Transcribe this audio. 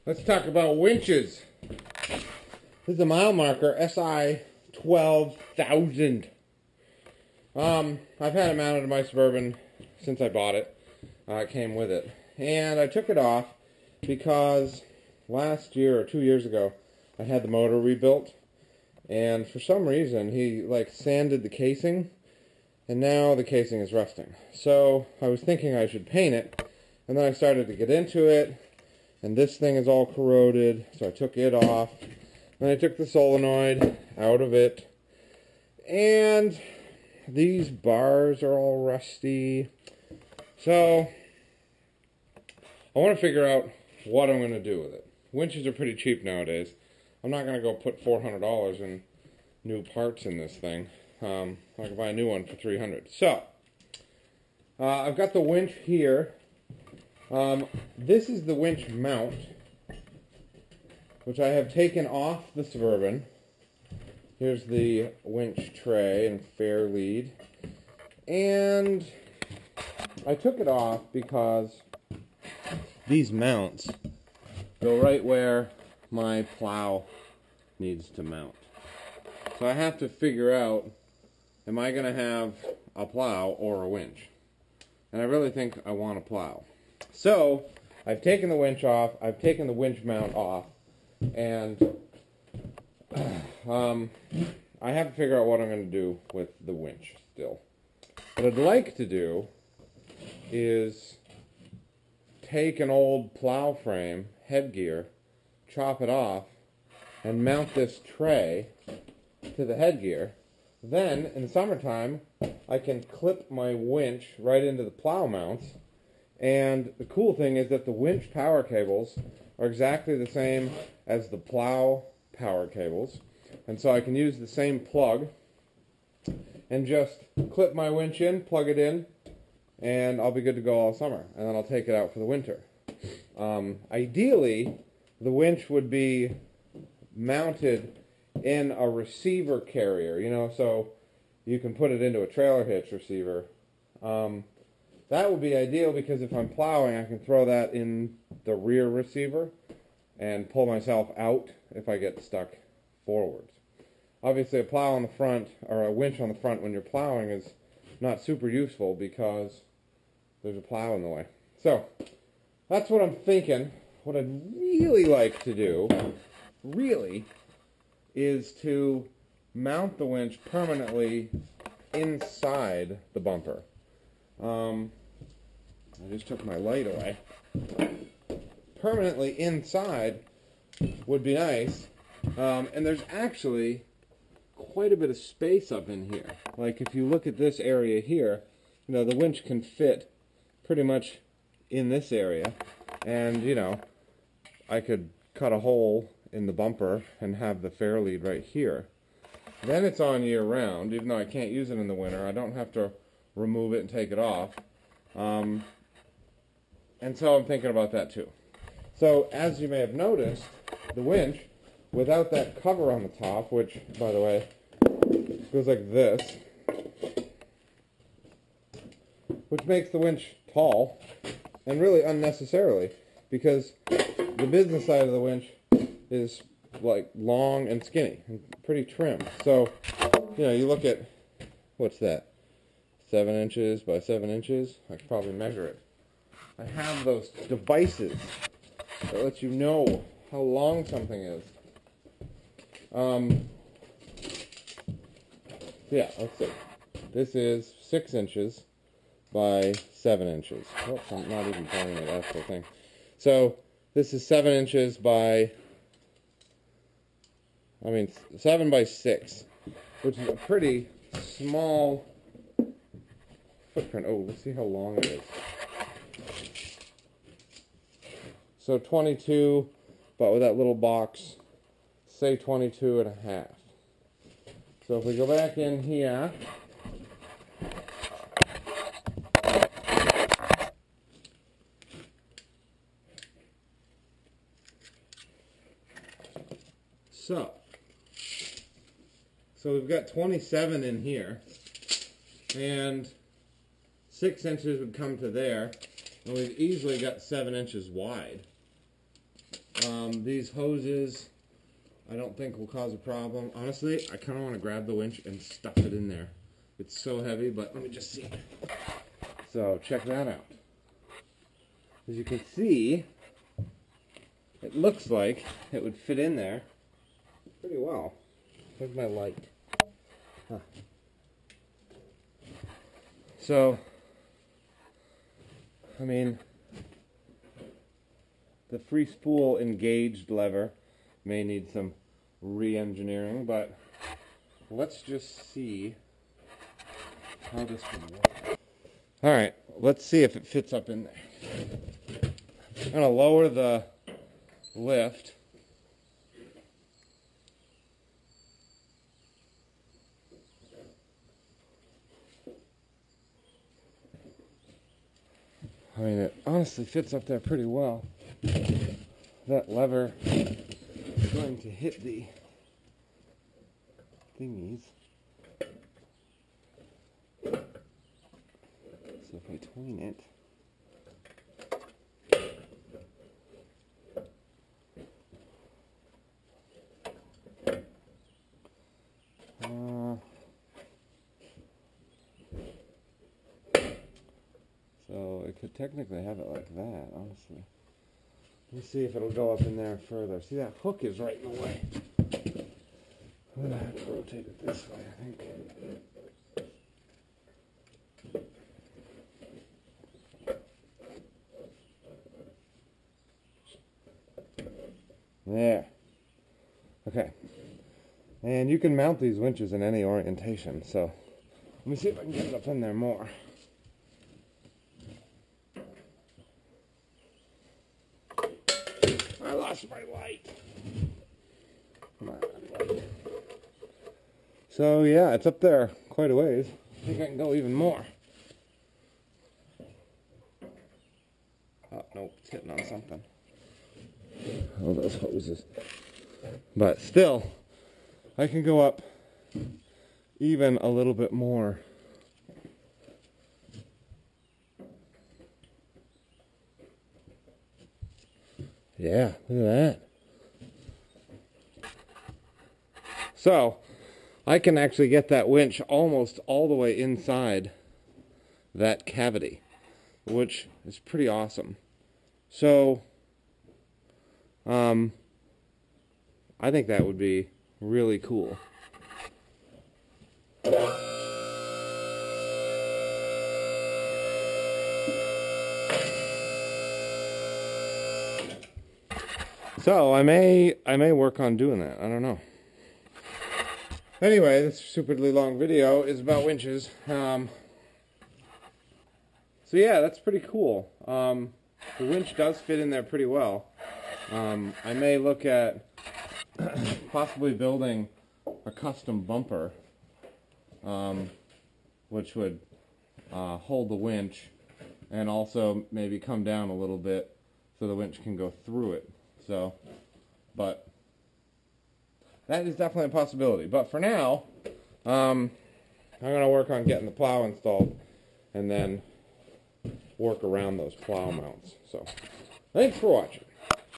Let's talk about winches. This is a Mile Marker SI12000. I've had it mounted in my Suburban since I bought it. It came with it. And I took it off because last year or 2 years ago, I had the motor rebuilt. And for some reason, he sanded the casing. And now the casing is rusting. So I was thinking I should paint it. And then I started to get into it. And this thing is all corroded. So I took it off. Then I took the solenoid out of it. And these bars are all rusty. So I want to figure out what I'm going to do with it. Winches are pretty cheap nowadays. I'm not going to go put $400 in new parts in this thing. I can buy a new one for $300. So I've got the winch here. This is the winch mount, which I have taken off the Suburban. Here's the winch tray and fair lead. And I took it off because these mounts go right where my plow needs to mount. So I have to figure out, am I going to have a plow or a winch? And I really think I want a plow. So I've taken the winch off, I've taken the winch mount off, and I have to figure out what I'm going to do with the winch still. What I'd like to do is take an old plow frame, headgear, chop it off, and mount this tray to the headgear. Then, in the summertime, I can clip my winch right into the plow mounts. And the cool thing is that the winch power cables are exactly the same as the plow power cables. And so I can use the same plug and just clip my winch in, plug it in, and I'll be good to go all summer. And then I'll take it out for the winter. Ideally, the winch would be mounted in a receiver carrier, so you can put it into a trailer hitch receiver. That would be ideal because if I'm plowing, I can throw that in the rear receiver and pull myself out if I get stuck forwards. Obviously, a plow on the front, or a winch on the front when you're plowing is not super useful because there's a plow in the way. So, that's what I'm thinking. What I'd really like to do, is to mount the winch permanently inside the bumper. I just took my light away. Permanently inside would be nice. And there's actually quite a bit of space up in here. Like if you look at this area here, the winch can fit pretty much in this area. And, I could cut a hole in the bumper and have the fair lead right here. Then it's on year round, even though I can't use it in the winter. I don't have to remove it and take it off. And so I'm thinking about that too. So as you may have noticed, the winch, without that cover on the top, which, by the way, goes like this, which makes the winch tall, and really unnecessarily, because the business side of the winch is long and skinny and pretty trim. So, you look at, what's that, 7 inches by 7 inches? I could probably measure it. I have those devices that let you know how long something is. Yeah, let's see. This is 6 inches by 7 inches. Oops, I'm not even pointing at the actual thing. So, this is 7 inches by 7 by 6, which is a pretty small footprint. Oh, let's see how long it is. So 22, but with that little box, say 22 and a half. So if we go back in here, so we've got 27 in here, and 6 inches would come to there, and we've easily got 7 inches wide. These hoses, I don't think will cause a problem. Honestly, I kind of want to grab the winch and stuff it in there. It's so heavy, but let me just see. So check that out. As you can see, it looks like it would fit in there pretty well. Where's my light? Huh. So, I mean, the free spool engaged lever may need some re-engineering, but let's just see how this would work. Alright, let's see if it fits up in there. I'm going to lower the lift. I mean, it honestly fits up there pretty well. That lever is going to hit the thingies. So if I tween it, so it could technically have it like that, honestly. Let me see if it'll go up in there further. See, that hook is right in the way. I'm going to have to rotate it this way, I think. There. Okay. And you can mount these winches in any orientation, so let me see if I can get it up in there more. I lost my light. Come on, light. So yeah, it's up there quite a ways. I think I can go even more. Oh, nope, it's hitting on something. Oh, those hoses. But still, I can go up even a little bit more. Yeah, look at that. So, I can actually get that winch almost all the way inside that cavity, which is pretty awesome. So, I think that would be really cool. So I may work on doing that. I don't know. Anyway, this stupidly long video is about winches. So yeah, that's pretty cool. The winch does fit in there pretty well. I may look at possibly building a custom bumper, which would hold the winch and also maybe come down a little bit so the winch can go through it. So, but that is definitely a possibility. But for now, I'm going to work on getting the plow installed and then work around those plow mounts. So, thanks for watching.